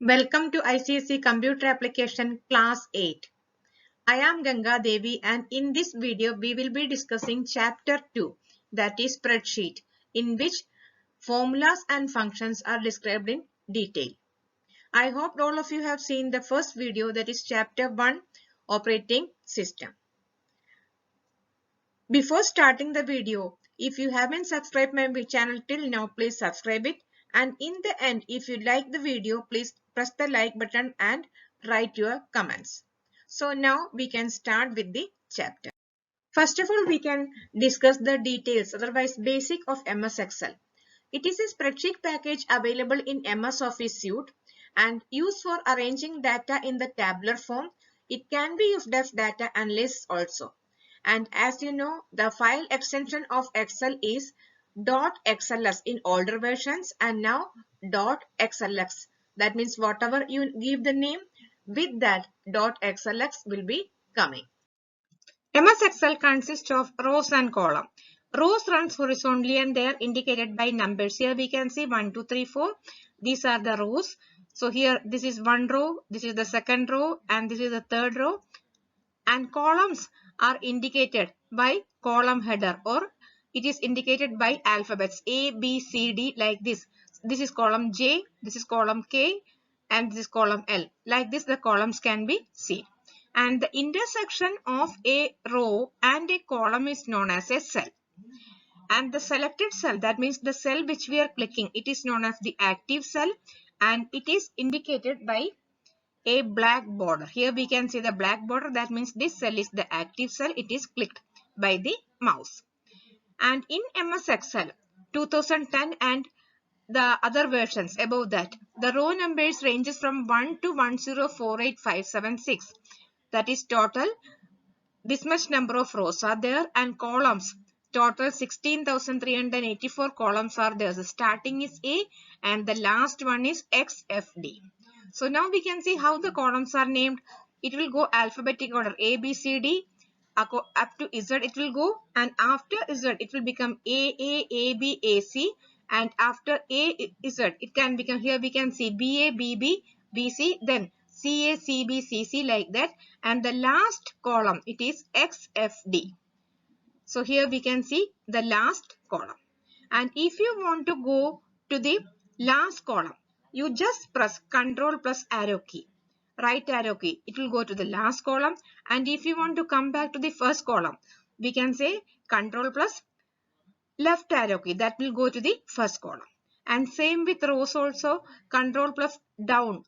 Welcome to ICSE Computer Application Class 8. I am Ganga Devi and in this video we will be discussing Chapter 2, that is Spreadsheet, in which formulas and functions are described in detail. I hope all of you have seen the first video, that is Chapter 1, Operating System. Before starting the video, if you haven't subscribed my channel till now, please subscribe it. And in the end, if you like the video, please press the like button and write your comments. So now we can start with the chapter. First of all, we can discuss the details, otherwise basic of MS Excel. It is a spreadsheet package available in MS Office Suite and used for arranging data in the tabular form. It can be used as data analysis also. And as you know, the file extension of Excel is .xls in older versions and now .xlx. That means whatever you give the name, with that .xlx will be coming. MS Excel consists of rows and columns. Rows runs horizontally and they are indicated by numbers. Here we can see 1, 2, 3, 4. These are the rows. So here this is one row, this is the second row and this is the third row. And columns are indicated by column header, or it is indicated by alphabets A, B, C, D, like this. This is column J, this is column K and this is column L. Like this the columns can be seen. And the intersection of a row and a column is known as a cell. And the selected cell, that means the cell which we are clicking, it is known as the active cell and it is indicated by a black border. Here we can see the black border, that means this cell is the active cell, it is clicked by the mouse. And in MS Excel 2010 and the other versions above that, the row numbers ranges from 1 to 1048576. That is total. This much number of rows are there, and columns total 16,384 columns are there. The starting is A and the last one is XFD. So now we can see how the columns are named. It will go alphabetic order A, B, C, D up to Z it will go, and after Z it will become A, B, AC, and after A, Z it can become, here we can see BA, BB, BC, then CA, CB, CC, like that, and the last column it is XFD. So here we can see the last column, and if you want to go to the last column, you just press Ctrl plus arrow key, right arrow key, it will go to the last column. And if you want to come back to the first column, we can say Ctrl plus left arrow key, that will go to the first column. And same with rows also, Ctrl plus down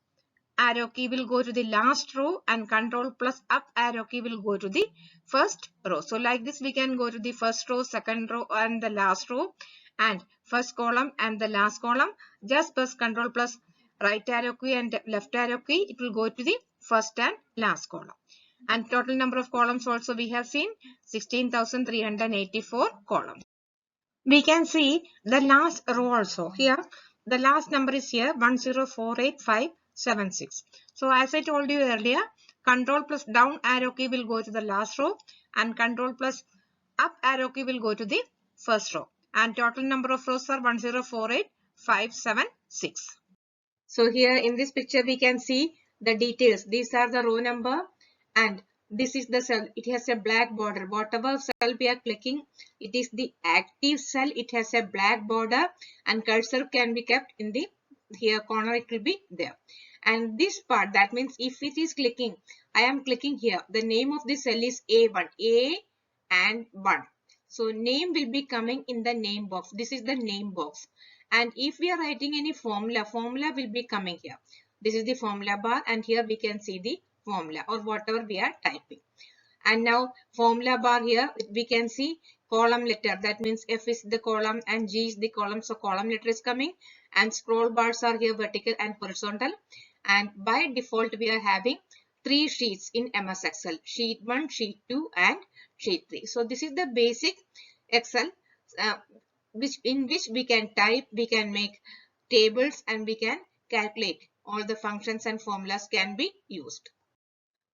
arrow key will go to the last row and Ctrl plus up arrow key will go to the first row. So like this we can go to the first row, second row and the last row, and first column and the last column. Just press Ctrl plus right arrow key and left arrow key, it will go to the first and last column. And total number of columns also we have seen 16,384 columns. We can see the last row also. Here the last number is here 1048576. So as I told you earlier, Ctrl plus down arrow key will go to the last row and Ctrl plus up arrow key will go to the first row, and total number of rows are 1048576. So here in this picture we can see the details. These are the row number and this is the cell. It has a black border. Whatever cell we are clicking, it is the active cell. It has a black border and cursor can be kept in the here corner, it will be there. And this part, that means if it is clicking, I am clicking here, the name of the cell is A1, A and 1. So name will be coming in the name box. This is the name box. And if we are writing any formula, formula will be coming here. This is the formula bar and here we can see the formula or whatever we are typing. And now formula bar, here we can see column letter, that means F is the column and G is the column, so column letter is coming, and scroll bars are here vertical and horizontal. And by default we are having 3 sheets in MS Excel, sheet 1, sheet 2 and sheet 3. So this is the basic Excel in which we can type, we can make tables and we can calculate. All the functions and formulas can be used.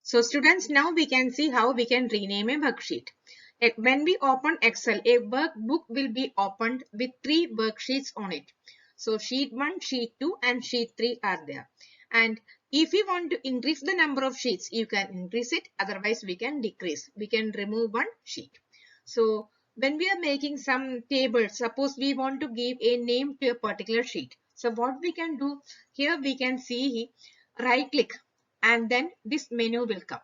So students, now we can see how we can rename a worksheet. When we open Excel, a workbook will be opened with 3 worksheets on it. So sheet 1, sheet 2 and sheet 3 are there. And if you want to increase the number of sheets, you can increase it. Otherwise, we can decrease. We can remove one sheet. So when we are making some tables, suppose we want to give a name to a particular sheet. So what we can do here, we can see right click and then this menu will come.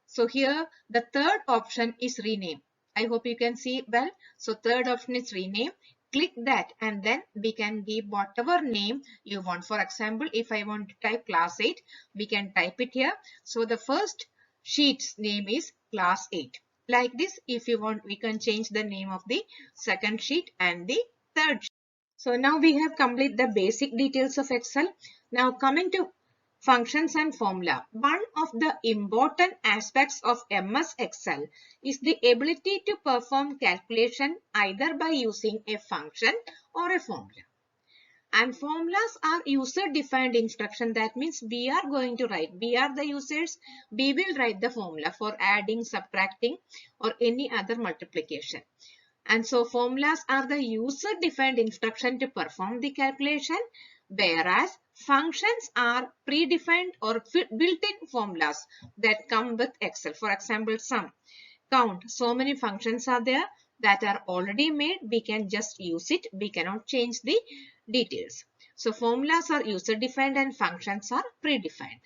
So here the third option is rename. I hope you can see well. So third option is rename. Click that and then we can give whatever name you want. For example, if I want to type class 8, we can type it here. So the first sheet's name is class 8. Like this, if you want, we can change the name of the second sheet and the third sheet. So now we have completed the basic details of Excel. Now coming to functions and formula. One of the important aspects of MS Excel is the ability to perform calculation either by using a function or a formula. And formulas are user-defined instruction. That means we are going to write. We are the users. We will write the formula for adding, subtracting, or any other multiplication. And so formulas are the user-defined instruction to perform the calculation, whereas functions are predefined or built-in formulas that come with Excel. For example, sum, count. So many functions are there that are already made. We can just use it. We cannot change the details. So formulas are user-defined and functions are predefined.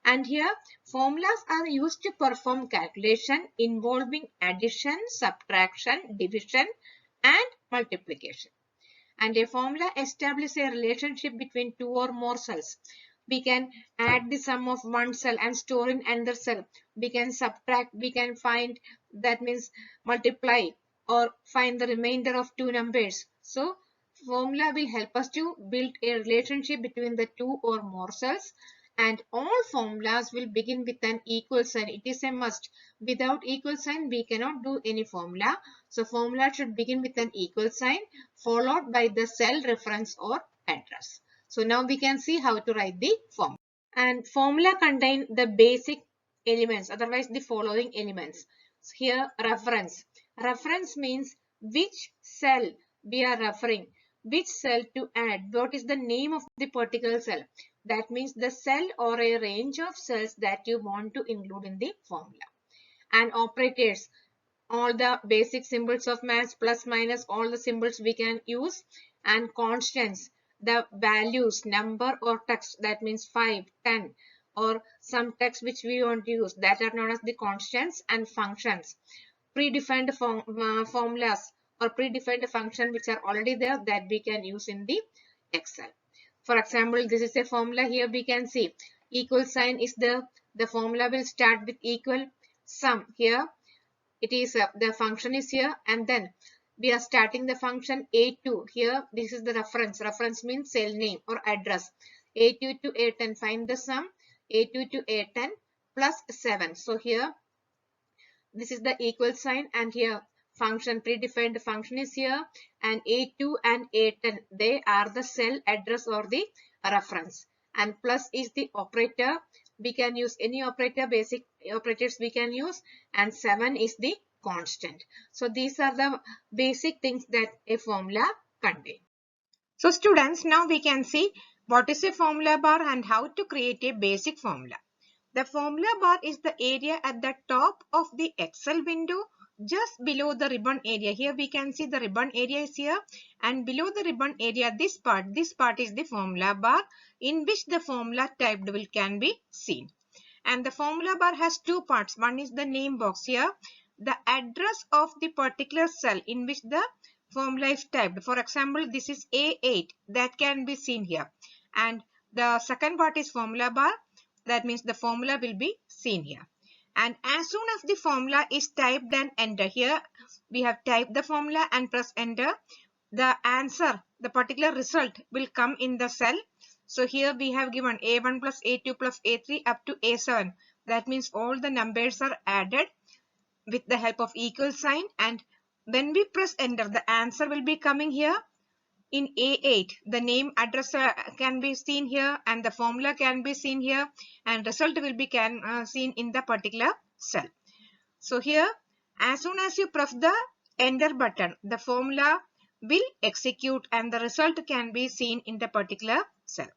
And here formulas are used to perform calculation involving addition, subtraction, division and multiplication. And a formula establishes a relationship between two or more cells. We can add the sum of one cell and store in another cell. We can subtract, we can find, that means multiply or find the remainder of two numbers. So formula will help us to build a relationship between the two or more cells. And all formulas will begin with an equal sign. It is a must. Without equal sign, we cannot do any formula. So formula should begin with an equal sign followed by the cell reference or address. So now we can see how to write the formula. And formula contain the basic elements, otherwise the following elements. So here reference. Reference means which cell we are referring, which cell to add, what is the name of the particular cell. That means the cell or a range of cells that you want to include in the formula. And operators, all the basic symbols of maths, plus, minus, all the symbols we can use. And constants, the values, number or text, that means 5, 10 or some text which we want to use, that are known as the constants. And functions, predefined formulas or predefined function which are already there that we can use in the Excel. For example, this is a formula. Here we can see equal sign is the formula will start with equal, sum. Here it is the function is here, and then we are starting the function A2. Here this is the reference. Reference means cell name or address. A2 to A10. Find the sum. A2 to A10 plus 7. So here this is the equal sign, and here function, predefined function is here, and A2 and A10, they are the cell address or the reference. And plus is the operator. We can use any operator, basic operators we can use, and 7 is the constant. So these are the basic things that a formula contains. So students, now we can see what is a formula bar and how to create a basic formula. The formula bar is the area at the top of the Excel window just below the ribbon area. Here we can see the ribbon area is here, and below the ribbon area this part is the formula bar in which the formula typed can be seen. And the formula bar has two parts. One is the name box here, the address of the particular cell in which the formula is typed. For example, this is A8, that can be seen here. And the second part is formula bar. That means the formula will be seen here. And as soon as the formula is typed and enter, here we have typed the formula and press enter, the answer, the particular result will come in the cell. So here we have given A1 plus A2 plus A3 up to A7. That means all the numbers are added with the help of equal sign, and when we press enter, the answer will be coming here. In A8, the name, address can be seen here, and the formula can be seen here, and result will be seen in the particular cell. So here, as soon as you press the enter button, the formula will execute and the result can be seen in the particular cell.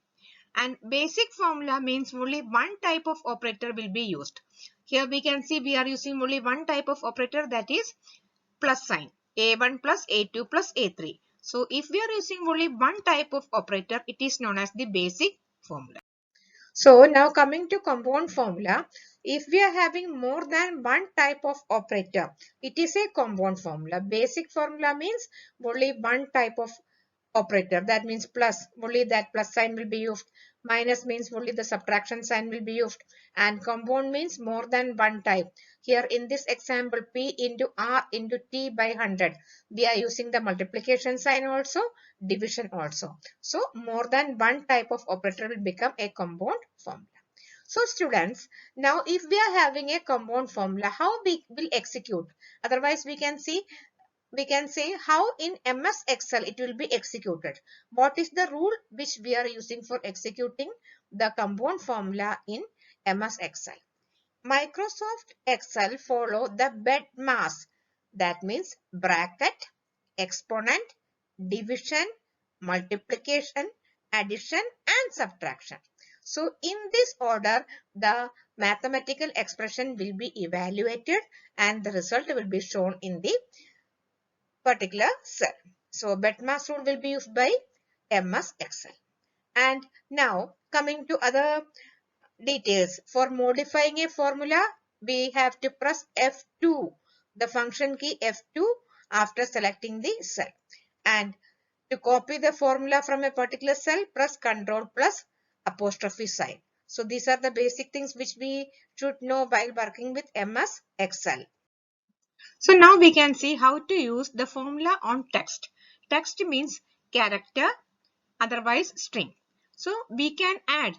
And basic formula means only one type of operator will be used. Here we can see we are using only one type of operator, that is plus sign, a1 plus a2 plus a3. So if we are using only one type of operator, it is known as the basic formula. So now coming to compound formula, if we are having more than one type of operator, it is a compound formula. Basic formula means only one type of operator, that means plus, only that plus sign will be used. Minus means only the subtraction sign will be used. And compound means more than one type. Here in this example, p into r into t by 100, we are using the multiplication sign also, division also. So more than one type of operator will become a compound formula. So students, now if we are having a compound formula, how we will execute? Otherwise we can say how in MS Excel it will be executed. What is the rule which we are using for executing the compound formula in MS Excel? Microsoft Excel follow the BEDMAS, that means bracket, exponent, division, multiplication, addition and subtraction. So in this order, the mathematical expression will be evaluated and the result will be shown in the particular cell. So BEDMAS rule will be used by MS Excel. And now coming to other details. For modifying a formula, we have to press F2, the function key F2 after selecting the cell. And to copy the formula from a particular cell, press Ctrl plus apostrophe sign. So these are the basic things which we should know while working with MS Excel. So now we can see how to use the formula on text. Text means character, otherwise string. So we can add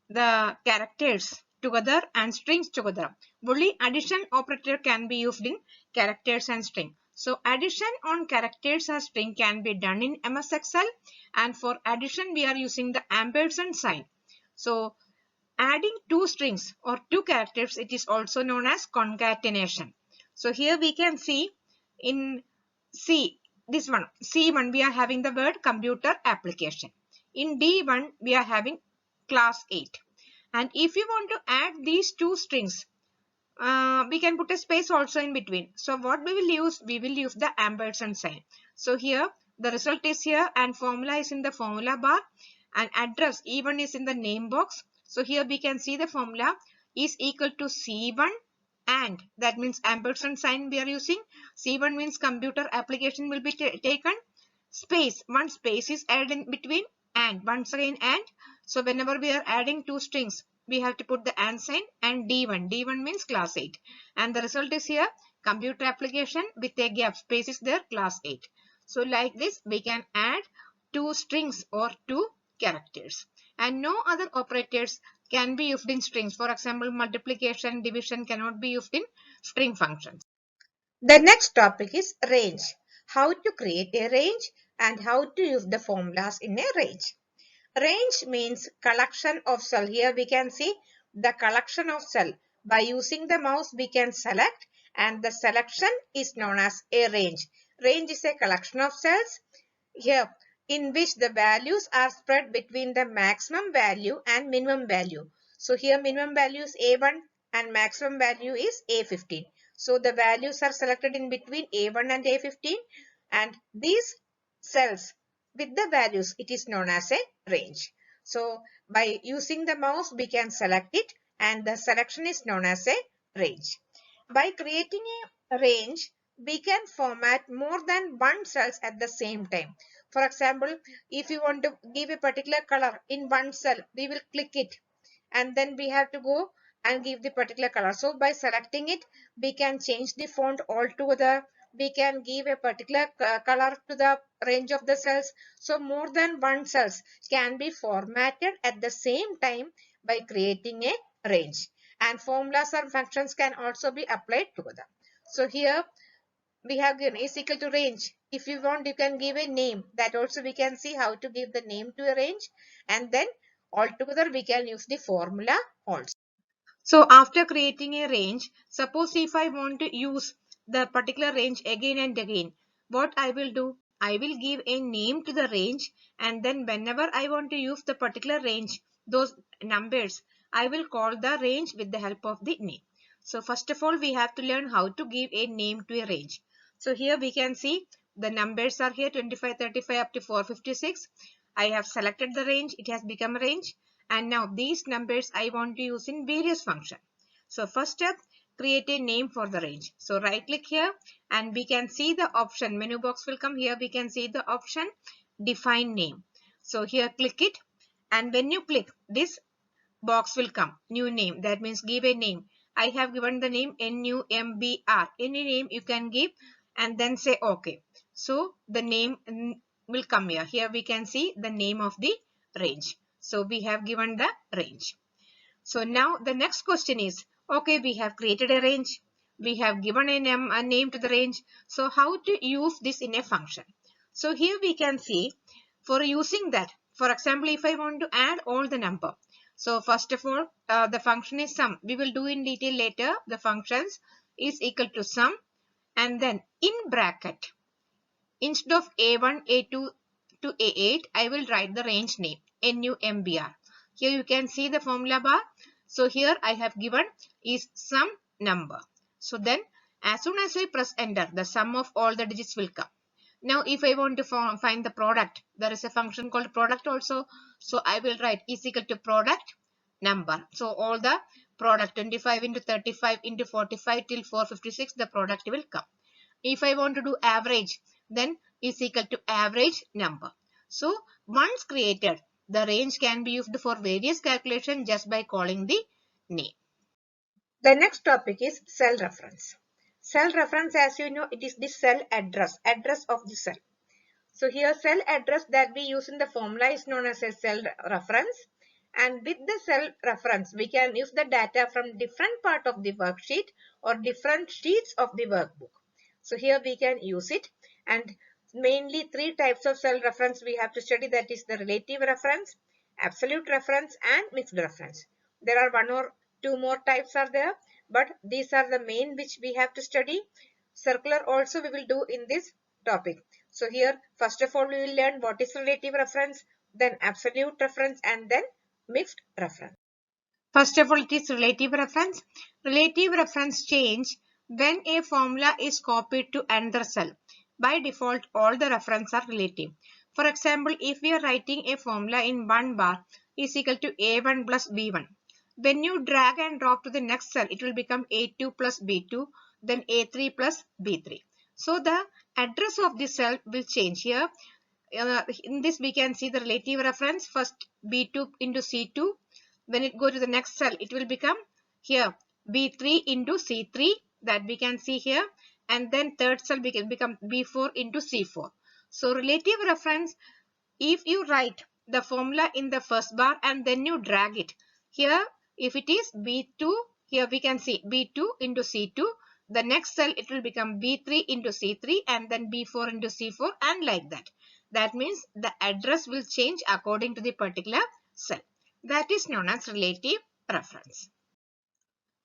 the characters together and strings together. Only addition operator can be used in characters and string. So addition on characters and string can be done in MS Excel, and for addition we are using the ampersand sign. So adding two strings or two characters, it is also known as concatenation. So here we can see in C, this one, C1 we are having the word computer application. In D1 we are having class 8. And if you want to add these two strings, we can put a space also in between. So what we will use? We will use the ampersand sign. So here the result is here and formula is in the formula bar and address E1 is in the name box. So here we can see the formula is equal to C1 and that means ampersand sign we are using. C1 means computer application will be taken. Space, one space is added in between and once again and. So whenever we are adding two strings, we have to put the and sign and D1. D1 means class 8 and the result is here computer application with a gap, space is there, class 8. So like this we can add two strings or two characters, and no other operators can be used in strings. For example, multiplication, division cannot be used in string functions. The next topic is range. How to create a range and how to use the formulas in a range. Range means collection of cell. Here we can see the collection of cell. By using the mouse we can select and the selection is known as a range. Range is a collection of cells here in which the values are spread between the maximum value and minimum value. So here minimum value is A1 and maximum value is A15. So the values are selected in between A1 and A15 and these cells with the values, it is known as a range. So by using the mouse we can select it and the selection is known as a range. By creating a range, we can format more than one cells at the same time. For example, if you want to give a particular color in one cell, we will click it and then we have to go and give the particular color. So by selecting it, we can change the font altogether. We can give a particular color to the range of the cells. So more than one cells can be formatted at the same time by creating a range. And formulas or functions can also be applied together. So here we have given is equal to range. If you want, you can give a name. That also we can see how to give the name to a range. And then altogether we can use the formula also. So after creating a range, suppose if I want to use the particular range again and again, what I will do? I will give a name to the range, and then whenever I want to use the particular range, those numbers, I will call the range with the help of the name. So first of all, we have to learn how to give a name to a range. So here we can see the numbers are here 25, 35 up to 456. I have selected the range. It has become a range. And now these numbers I want to use in various functions. So first step, create a name for the range. So right click here and we can see the option, menu box will come here. We can see the option define name. So here click it, and when you click, this box will come, new name, that means give a name. I have given the name NUMBR. Any name you can give and then say OK. So the name will come here. Here we can see the name of the range. So we have given the range. So now the next question is, okay, we have created a range. We have given a name to the range. So how to use this in a function? So here we can see for using that, for example, if I want to add all the number. So first of all, the function is sum. We will do in detail later. The functions is equal to sum, and then in bracket, instead of A1, A2 to A8, I will write the range name NUMBR. Here you can see the formula bar. So here I have given is sum number. So then as soon as I press enter, the sum of all the digits will come. Now if I want to find the product, there is a function called product also. So I will write is equal to product number. So all the product 25 into 35 into 45 till 456, the product will come. If I want to do average, then is equal to average number. So once created, the range can be used for various calculations just by calling the name. The next topic is cell reference. Cell reference, as you know, it is the cell address of the cell. So here cell address that we use in the formula is known as a cell reference. And with the cell reference, we can use the data from different part of the worksheet or different sheets of the workbook. So here we can use it, and mainly three types of cell reference we have to study, that is the relative reference, absolute reference and mixed reference. There are one or two more types are there, but these are the main which we have to study. Circular also we will do in this topic. So here first of all we will learn what is relative reference, then absolute reference, and then mixed reference. First of all, it is relative reference. Relative reference change when a formula is copied to another cell. By default, all the references are relative. For example, if we are writing a formula in one bar is equal to A1 plus B1. When you drag and drop to the next cell, it will become A2 plus B2, then A3 plus B3. So the address of the cell will change here. In this we can see the relative reference, first B2 into C2. When it go to the next cell, it will become here B3 into C3, that we can see here, and then third cell become B4 into C4. So relative reference, if you write the formula in the first bar and then you drag it here, if it is B2, here we can see B2 into C2, the next cell it will become B3 into C3 and then B4 into C4, and like that. That means the address will change according to the particular cell. That is known as relative reference.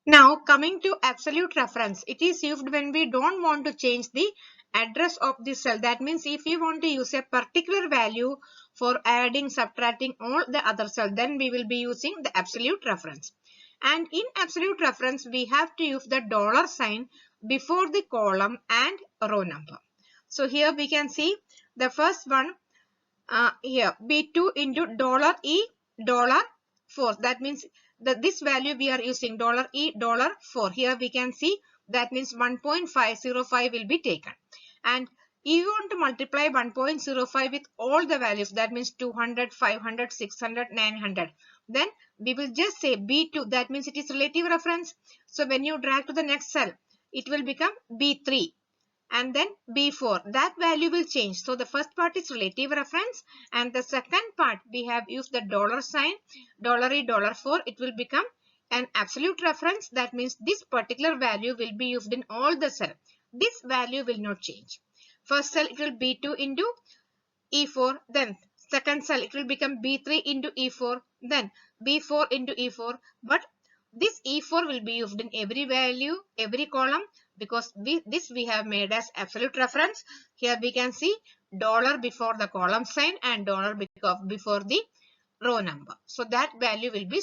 Now coming to absolute reference, it is used when we don't want to change the address of the cell. That means if you want to use a particular value for adding, subtracting all the other cells, then we will be using the absolute reference. And in absolute reference, we have to use the dollar sign before the column and row number. So here we can see the first one here B2 into $E $4. That means that this value we are using $E $4. Here we can see that means 1.505 will be taken. And if you want to multiply 1.05 with all the values, that means 200, 500, 600, 900. Then we will just say B2, that means it is relative reference. So when you drag to the next cell, it will become B3. And then B4, that value will change. So the first part is relative reference, and the second part we have used the dollar sign, $E $4. It will become an absolute reference. That means this particular value will be used in all the cell. This value will not change. First cell it will B2 into E4, then second cell it will become B3 into E4, then B4 into E4. But this E4 will be used in every value, every column, because this we have made as absolute reference. Here we can see dollar before the column sign and dollar before the row number. So that value will be.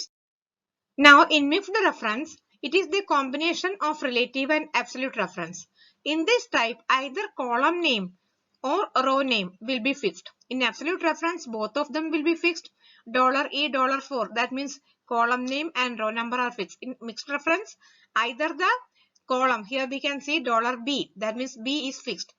Now in mixed reference, it is the combination of relative and absolute reference. In this type, either column name or row name will be fixed. In absolute reference, both of them will be fixed. $E, $4. That means column name and row number are fixed. In mixed reference, either the column, here we can see $B. That means B is fixed.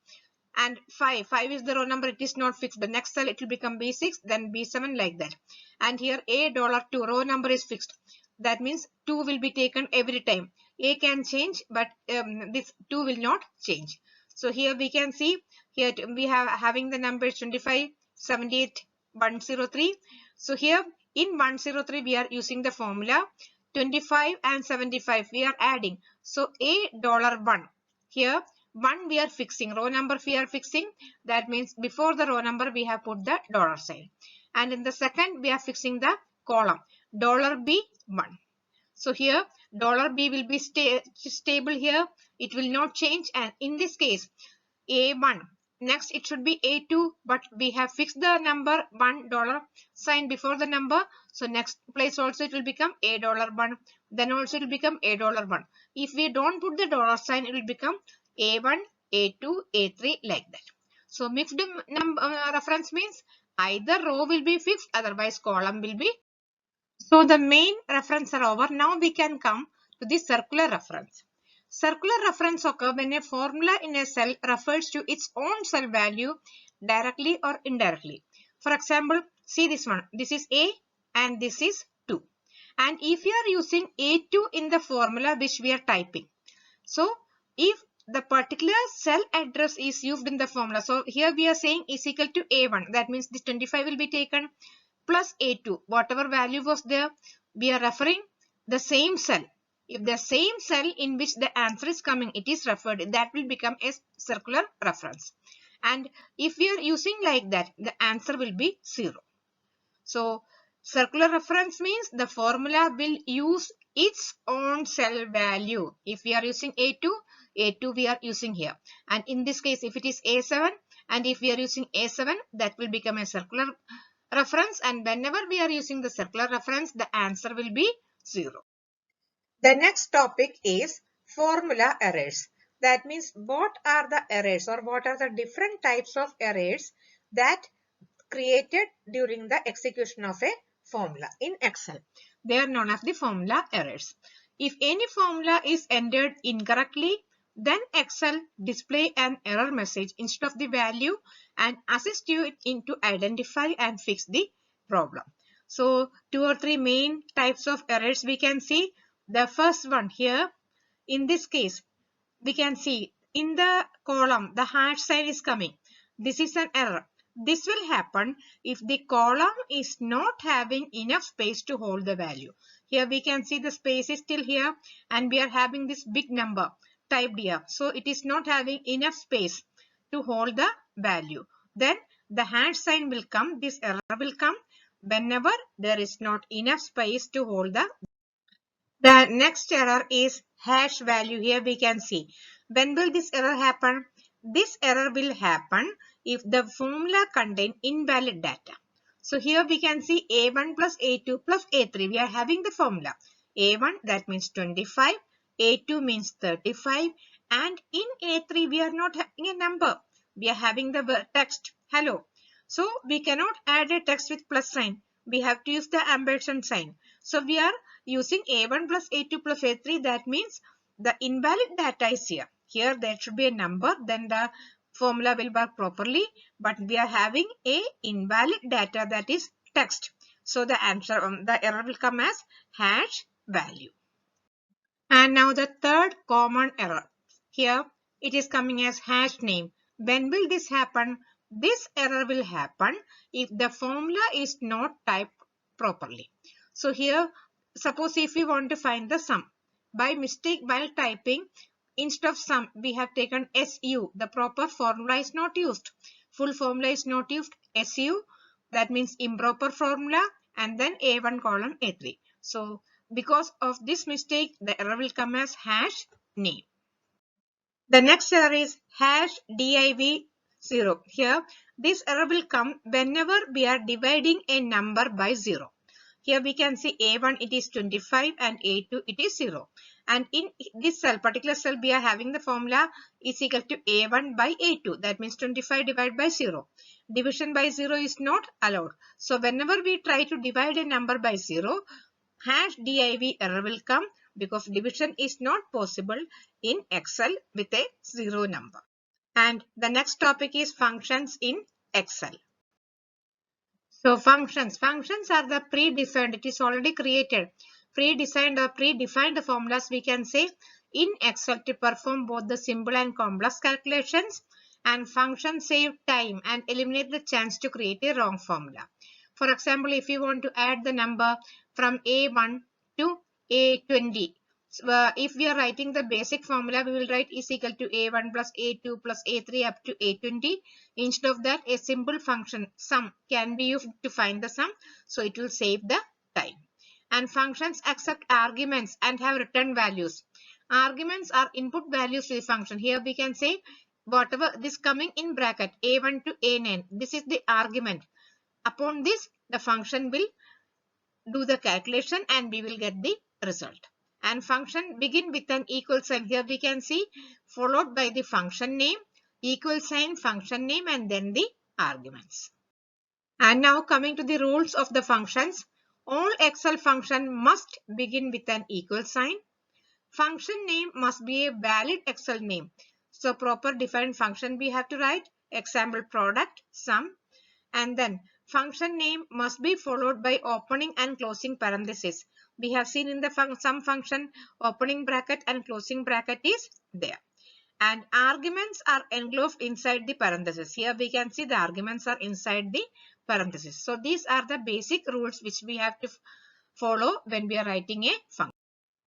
And 5 is the row number, it is not fixed. The next cell it will become B6, then B7, like that. And here $2, row number is fixed. That means 2 will be taken every time. A can change, but this 2 will not change. So here we can see, here we have having the numbers 25, 78, 103. So here in 103 we are using the formula 25 and 75 we are adding. So $1. Here 1 we are fixing, row number we are fixing. That means before the row number we have put the dollar sign. And in the second we are fixing the column $B1. So here $B will be stable here. It will not change. And in this case A1. Next it should be A2, but we have fixed the number $1 sign before the number. So next place also it will become $1. Then also it will become $1. If we don't put the dollar sign, it will become A1, A2, A3, like that. So mixed reference means either row will be fixed, otherwise column will be. So the main reference are over. Now we can come to the circular reference. Circular reference occurs when a formula in a cell refers to its own cell value directly or indirectly. For example, see this one. This is A and this is 2. And if you are using A2 in the formula which we are typing, so if the particular cell address is used in the formula, so here we are saying is equal to A1. That means this 25 will be taken plus A2. Whatever value was there, we are referring the same cell. If the same cell in which the answer is coming, it is referred, that will become a circular reference. And if we are using like that, the answer will be 0. So circular reference means the formula will use its own cell value. If we are using A2 we are using here. And in this case, if it is A7 and if we are using A7, that will become a circular reference. And whenever we are using the circular reference, the answer will be 0. The next topic is formula errors. That means what are the errors or what are the different types of errors that created during the execution of a formula in Excel. They are known as the formula errors. If any formula is entered incorrectly, then Excel display an error message instead of the value and assist you to identify and fix the problem. So 2 or 3 main types of errors we can see. The first one here, in this case, we can see in the column the hash sign is coming. This is an error. This will happen if the column is not having enough space to hold the value. Here we can see the space is still here and we are having this big number typed here. So it is not having enough space to hold the value. Then the hash sign will come. This error will come whenever there is not enough space to hold the. The next error is hash value. Here we can see. When will this error happen? This error will happen if the formula contains invalid data. So here we can see A1 plus A2 plus A3. We are having the formula. A1 that means 25. A2 means 35. And in A3 we are not having a number. We are having the text hello. So we cannot add a text with plus sign. We have to use the ampersand sign. So we are using A1 plus A2 plus A3. That means the invalid data is here. Here there should be a number, then the formula will work properly. But we are having a invalid data, that is text. So the answer, the error will come as hash value. And now the third common error. Here it is coming as hash name. When will this happen? This error will happen if the formula is not typed properly. So here, suppose if we want to find the sum, by mistake while typing, instead of sum we have taken SU. The proper formula is not used. Full formula is not used. SU, that means improper formula, and then A1 colon A3. So because of this mistake, the error will come as hash name. The next error is hash div 0. Here, this error will come whenever we are dividing a number by 0. Here we can see A1 it is 25 and A2 it is 0. And in this cell, particular cell, we are having the formula is equal to A1 by A2. That means 25 divided by 0. Division by 0 is not allowed. So whenever we try to divide a number by 0, #div error will come because division is not possible in Excel with a 0 number. And the next topic is functions in Excel. So functions are the pre-defined, it is already created, pre-designed or predefined formulas we can say in Excel to perform both the simple and complex calculations, and functions save time and eliminate the chance to create a wrong formula. For example, if you want to add the number from A1 to A20, if we are writing the basic formula, we will write is equal to A1 plus A2 plus A3 up to A20. Instead of that, a simple function sum can be used to find the sum, so it will save the time. And functions accept arguments and have return values. Arguments are input values to the function. Here we can say whatever this coming in bracket A1 to A9, this is the argument. Upon this, the function will do the calculation and we will get the result. And function begin with an equal sign. Here we can see followed by the function name, equal sign, function name, and then the arguments. And now coming to the rules of the functions. All Excel function must begin with an equal sign. Function name must be a valid Excel name. So proper defined function we have to write. Example product, sum. And then function name must be followed by opening and closing parenthesis. We have seen in the sum function opening bracket and closing bracket is there. And arguments are engulfed inside the parenthesis. Here we can see the arguments are inside the parenthesis. So these are the basic rules which we have to follow when we are writing a function.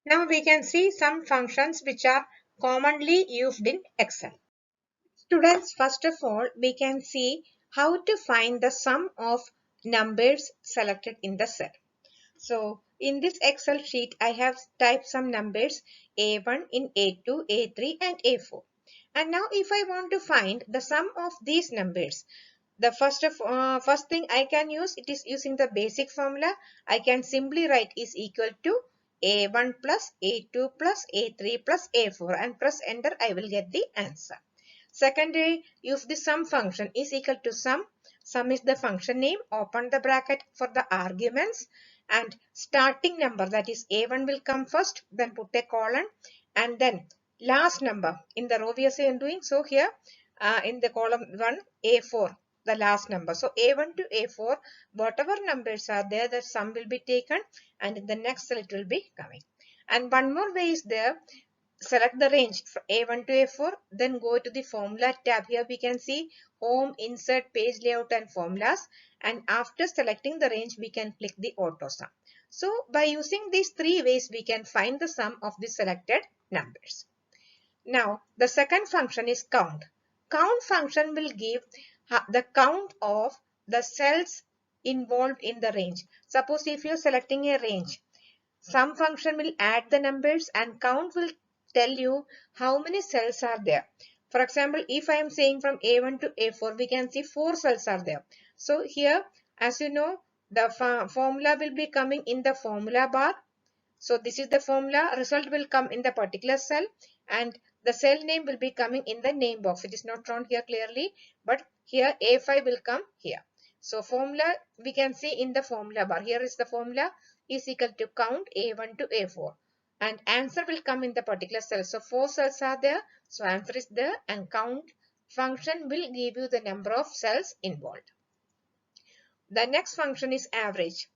Now we can see some functions which are commonly used in Excel. Students, first of all, we can see how to find the sum of numbers selected in the cell. So in this Excel sheet, I have typed some numbers A1 in A2, A3 and A4. And now if I want to find the sum of these numbers, the first thing I can use, it is using the basic formula. I can simply write is equal to A1 plus A2 plus A3 plus A4 and press enter. I will get the answer. Secondly, use the sum function is equal to sum. Sum is the function name. Open the bracket for the arguments and starting number, that is A1 will come first, then put a colon and then last number in the row we are doing. So here in the column 1 A4, the last number. So A1 to A4, whatever numbers are there, the sum will be taken and in the next cell it will be coming. And one more way is there. Select the range from A1 to A4, then go to the formula tab. Here we can see home, insert, page layout and formulas, and after selecting the range we can click the auto sum. So by using these three ways we can find the sum of the selected numbers. Now the second function is count. Count function will give the count of the cells involved in the range. Suppose if you are selecting a range, sum function will add the numbers and count will tell you how many cells are there. For example, if I am saying from A1 to A4, we can see 4 cells are there. So here, as you know, the formula will be coming in the formula bar. So this is the formula. Result will come in the particular cell and the cell name will be coming in the name box. It is not shown here clearly, but here A5 will come here. So formula we can see in the formula bar. Here is the formula is equal to count A1 to A4. And answer will come in the particular cell. So 4 cells are there. So answer is there and count function will give you the number of cells involved. The next function is average.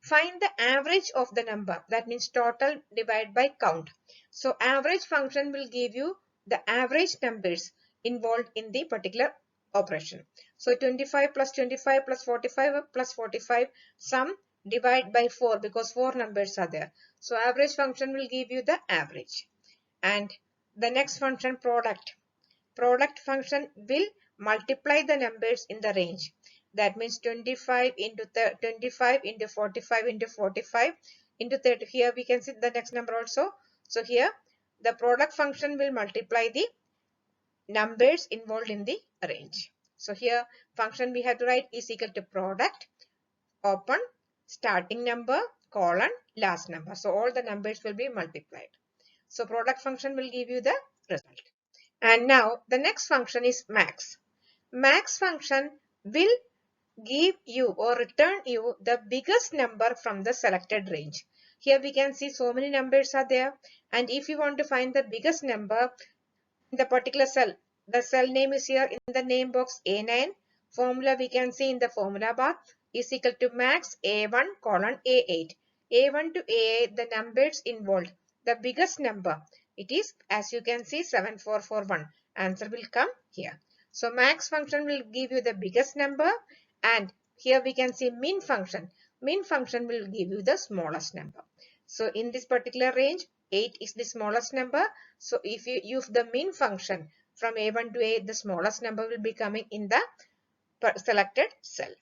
Find the average of the number. That means total divided by count. So average function will give you the average numbers involved in the particular operation. So 25 plus 25 plus 45 plus 45 sum divide by 4 because 4 numbers are there. So average function will give you the average. And the next function product. Product function will multiply the numbers in the range. That means 25 into 25 into 45 into 45 into 30. Here we can see the next number also. So here the product function will multiply the numbers involved in the range. So here function we have to write is equal to product, open, starting number, colon, last number. So all the numbers will be multiplied. So product function will give you the result. And now the next function is max. Max function will give you or return you the biggest number from the selected range. Here we can see so many numbers are there, and if you want to find the biggest number in the particular cell, the cell name is here in the name box A9. Formula we can see in the formula bar is equal to max A1 colon A8. A1 to A8 the numbers involved. The biggest number, it is as you can see 7441. Answer will come here. So max function will give you the biggest number, and here we can see min function. Min function will give you the smallest number. So in this particular range 8 is the smallest number. So if you use the min function from A1 to A8, the smallest number will be coming in the selected cell.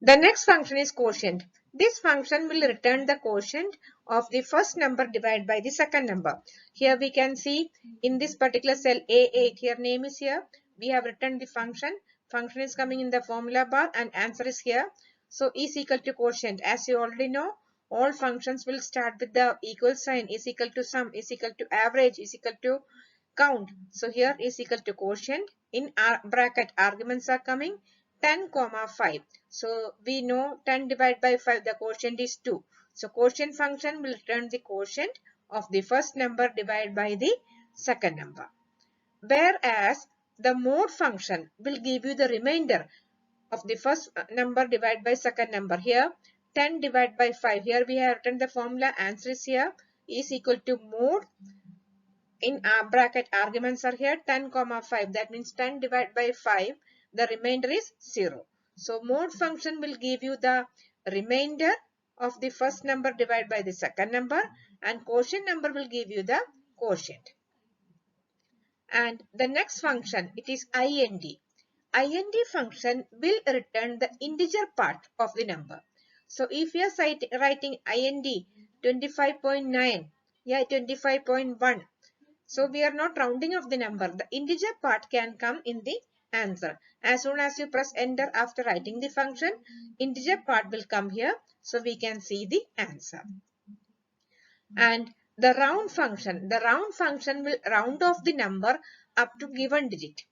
The next function is quotient. This function will return the quotient of the first number divided by the second number. Here we can see in this particular cell A8, here name is here. We have written the function. Function is coming in the formula bar and answer is here. So is equal to quotient. As you already know, all functions will start with the equal sign, is equal to sum, is equal to average, is equal to count. So here is equal to quotient. In our bracket arguments are coming 10, 5. So we know 10 divided by 5, the quotient is 2. So quotient function will return the quotient of the first number divided by the second number. Whereas the mode function will give you the remainder of the first number divided by second number. Here 10 divided by 5. Here we have written the formula, answer is here, is equal to mode. In our bracket arguments are here 10, 5. That means 10 divided by 5. The remainder is 0. So mode function will give you the remainder of the first number divided by the second number, and quotient number will give you the quotient. And the next function, it is IND. IND function will return the integer part of the number. So if you are writing IND 25.9, yeah 25.1. So we are not rounding off the number. The integer part can come in the answer. As soon as you press enter after writing the function, integer part will come here. So we can see the answer. And the round function will round off the number up to given digit.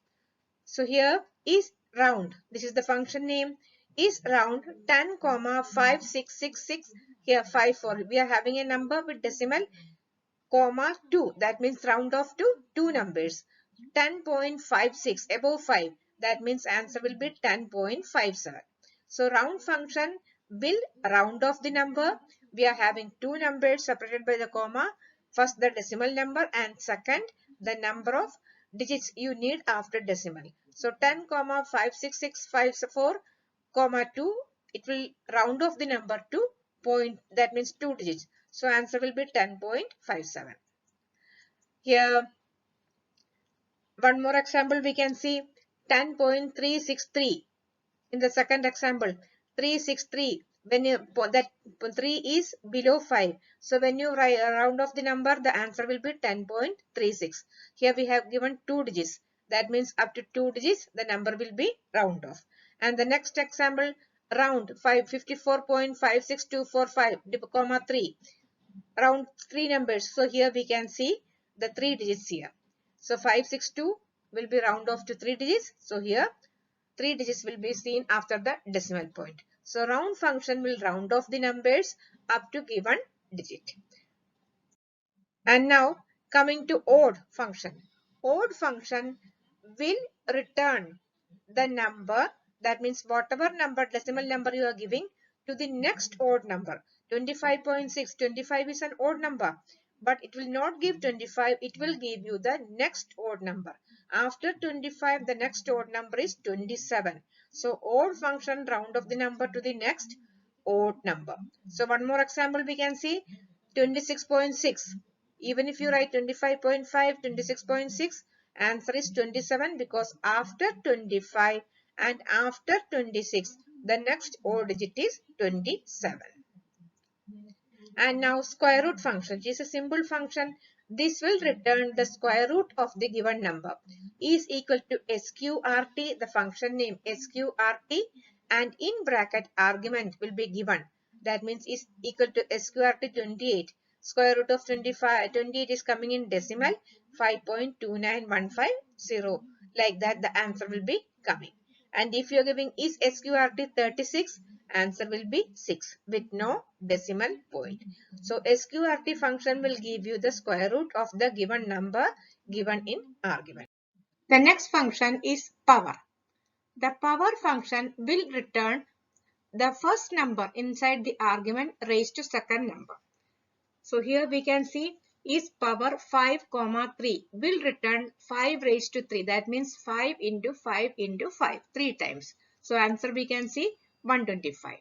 So here is round. This is the function name. Is round 10, 5666. Here 54. We are having a number with decimal, comma 2, that means round off to two numbers. 10.56 above 5, that means answer will be 10.57. So round function will round off the number. We are having two numbers separated by the comma. First the decimal number, and second the number of digits you need after decimal. So 10, 56654, 2, it will round off the number to point, that means 2 digits. So answer will be 10.57. Here one more example we can see 10.363. In the second example 363, when you that 3 is below 5, so when you round off the number, the answer will be 10.36. Here we have given 2 digits, that means up to 2 digits the number will be round off. And the next example, round 54.56245, comma 3, round 3 numbers. So here we can see the 3 digits here. So 562 will be round off to 3 digits. So here 3 digits will be seen after the decimal point. So round function will round off the numbers up to given digit. And now coming to odd function. Odd function will return the number, that means whatever number, decimal number you are giving, to the next odd number. 25.6, 25 is an odd number, but it will not give 25, it will give you the next odd number. After 25, the next odd number is 27. So odd function round off the number to the next odd number. So one more example we can see 26.6. Even if you write 25.5, 26.6, answer is 27, because after 25 and after 26, the next odd digit is 27. And now square root function is a simple function. This will return the square root of the given number is equal to sqrt, the function name sqrt, and in bracket argument will be given. That means is equal to sqrt 28. Square root of 28 is coming in decimal 5.29150. Like that the answer will be coming. And if you are giving is sqrt 36, answer will be 6 with no decimal point. So sqrt function will give you the square root of the given number given in argument. The next function is power. The power function will return the first number inside the argument raised to second number. So here we can see is power 5, 3 will return 5 raised to 3. That means 5 into 5 into 5, 3 times. So answer we can see 125.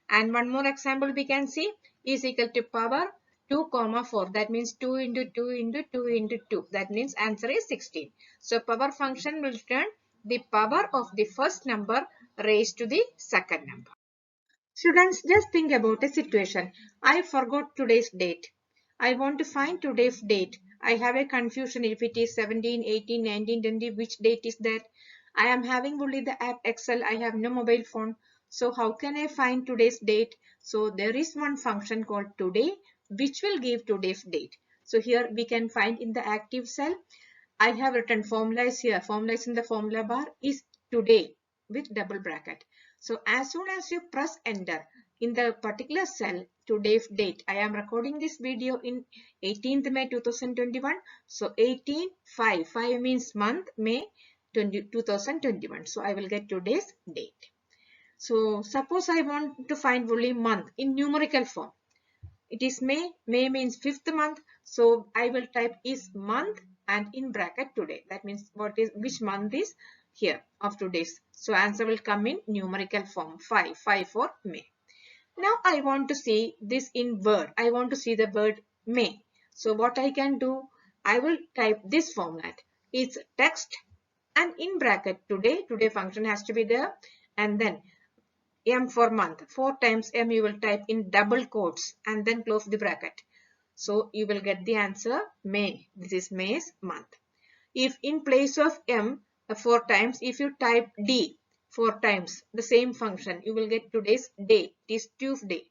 And one more example we can see is equal to power 2, 4. That means 2 into 2 into 2 into 2. That means answer is 16. So power function will return the power of the first number raised to the second number. Students, just think about a situation. I forgot today's date. I want to find today's date. I have a confusion if it is 17, 18, 19, 20, which date is that? I am having only the app Excel. I have no mobile phone. So how can I find today's date? So there is one function called today which will give today's date. So here we can find in the active cell. I have written formulas here. Formulas in the formula bar is today with double bracket. So as soon as you press enter in the particular cell, today's date, I am recording this video in 18th May 2021. So 18/5, 5 means month, May 2021. So I will get today's date. So suppose I want to find only month in numerical form. It is May. May means 5th month. So I will type is month and in bracket today. That means which month is here of today's. So answer will come in numerical form 5 for May. Now I want to see this in word. I want to see the word May. So what I can do, I will type this format. It's text and in bracket today. Today function has to be there, and then M for month. 4 times M you will type in double quotes and then close the bracket. So you will get the answer May. This is May's month. If in place of M 4 times, if you type D 4 times, the same function, you will get today's day. It is Tuesday.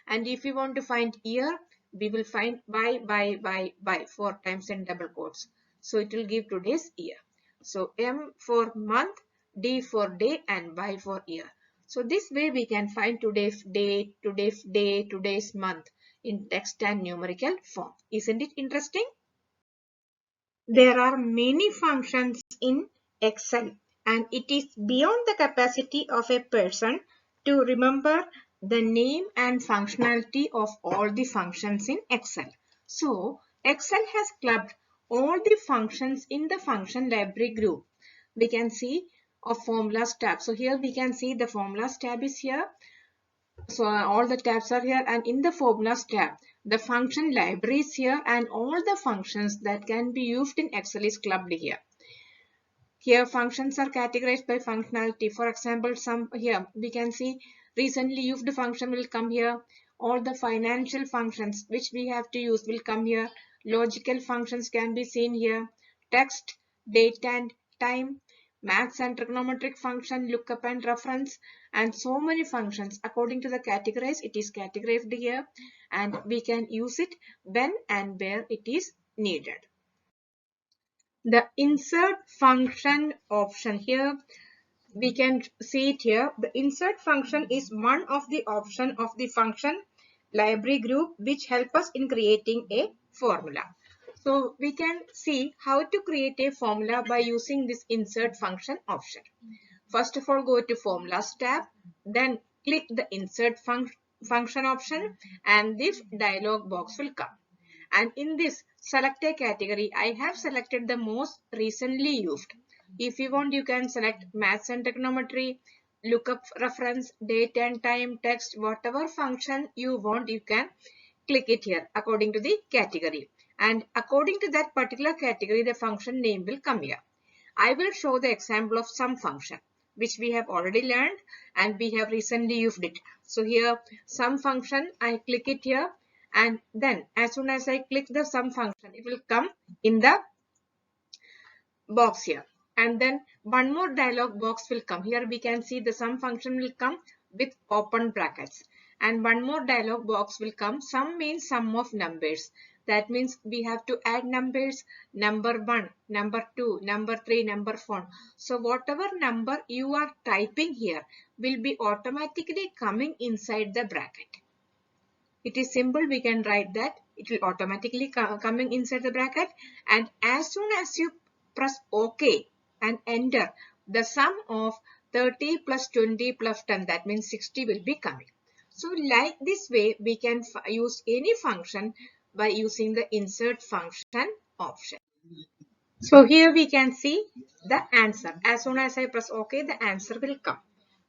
And if you want to find year, we will find by 4 times in double quotes. So it will give today's year. So M for month, D for day, and Y for year. So this way we can find today's date, today's day, today's month in text and numerical form. Isn't it interesting? There are many functions in Excel and it is beyond the capacity of a person to remember the name and functionality of all the functions in Excel. So Excel has clubbed all the functions in the function library group. We can see a formulas tab. So here we can see the formulas tab is here. So all the tabs are here, and in the formulas tab, the function library is here and all the functions that can be used in Excel is clubbed here. Here functions are categorized by functionality. For example, some here we can see recently used function will come here. All the financial functions which we have to use will come here. Logical functions can be seen here. Text, date and time, maths and trigonometric function, lookup and reference, and so many functions. According to the categorized, it is categorized here and we can use it when and where it is needed. The insert function option, here we can see it here. The insert function is one of the option of the function library group which help us in creating a formula. So we can see how to create a formula by using this insert function option. First of all, go to formulas tab, then click the insert function option and this dialog box will come. And in this, select a category. I have selected the most recently used. If you want, you can select maths and trigonometry, lookup, reference, date and time, text, whatever function you want, you can click it here according to the category. And according to that particular category, the function name will come here. I will show the example of some function which we have already learned and we have recently used it. So here, some function, I click it here and then as soon as I click the sum function, it will come in the box here, and then one more dialog box will come. Here we can see the sum function will come with open brackets, and one more dialog box will come. Sum means sum of numbers. That means we have to add numbers, number 1, number 2, number 3, number 4. So whatever number you are typing here will be automatically coming inside the bracket. It is simple, we can write that. It will automatically coming inside the bracket, and as soon as you press OK and enter, the sum of 30 plus 20 plus 10, that means 60 will be coming. So like this way we can use any function by using the insert function option. So here we can see the answer. As soon as I press OK, the answer will come.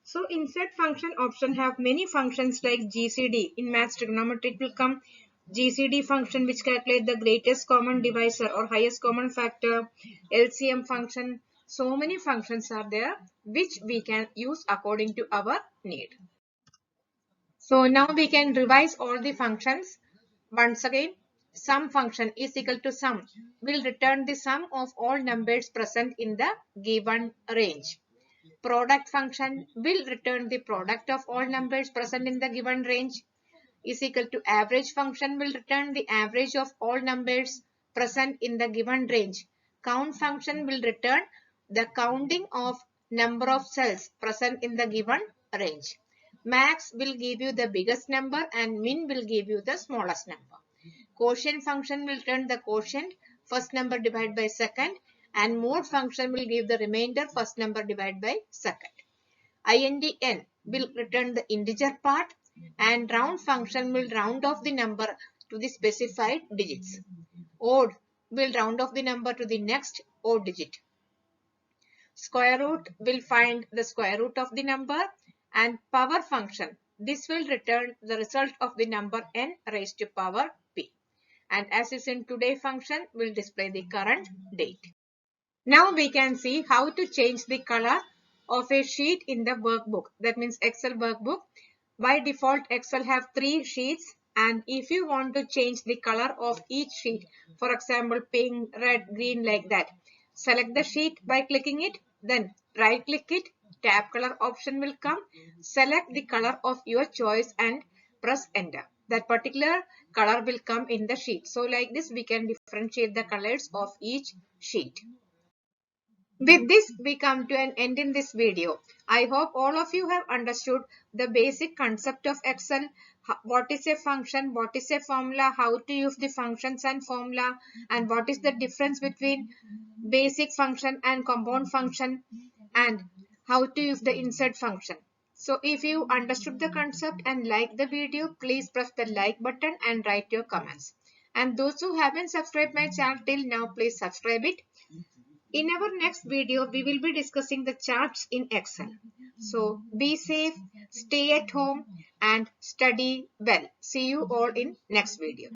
So insert function option have many functions like GCD. In maths trigonometry it will come GCD function which calculate the greatest common divisor or highest common factor, LCM function. So many functions are there which we can use according to our need. So now we can revise all the functions. Once again, sum function is equal to sum will return the sum of all numbers present in the given range. Product function will return the product of all numbers present in the given range, is equal to average function will return the average of all numbers present in the given range. Count function will return the counting of number of cells present in the given range. Max will give you the biggest number and min will give you the smallest number. Quotient function will return the quotient, first number divided by second, and mode function will give the remainder, first number divided by second. INDN will return the integer part, and round function will round off the number to the specified digits. Odd will round off the number to the next odd digit. Square root will find the square root of the number, and power function, this will return the result of the number n raised to power p. And as is in today function will display the current date. Now we can see how to change the color of a sheet in the workbook. That means Excel workbook. By default, Excel have 3 sheets, and if you want to change the color of each sheet, for example, pink, red, green, like that, select the sheet by clicking it, then right click it, tab color option will come, select the color of your choice and press enter. That particular color will come in the sheet. So like this, we can differentiate the colors of each sheet. With this, we come to an end in this video. I hope all of you have understood the basic concept of Excel. What is a function, what is a formula, how to use the functions and formula, and what is the difference between basic function and compound function, and how to use the insert function. So if you understood the concept and like the video, please press the like button and write your comments. And those who haven't subscribed my channel till now, please subscribe it. In our next video, we will be discussing the charts in Excel. So be safe, stay at home and study well. See you all in next video.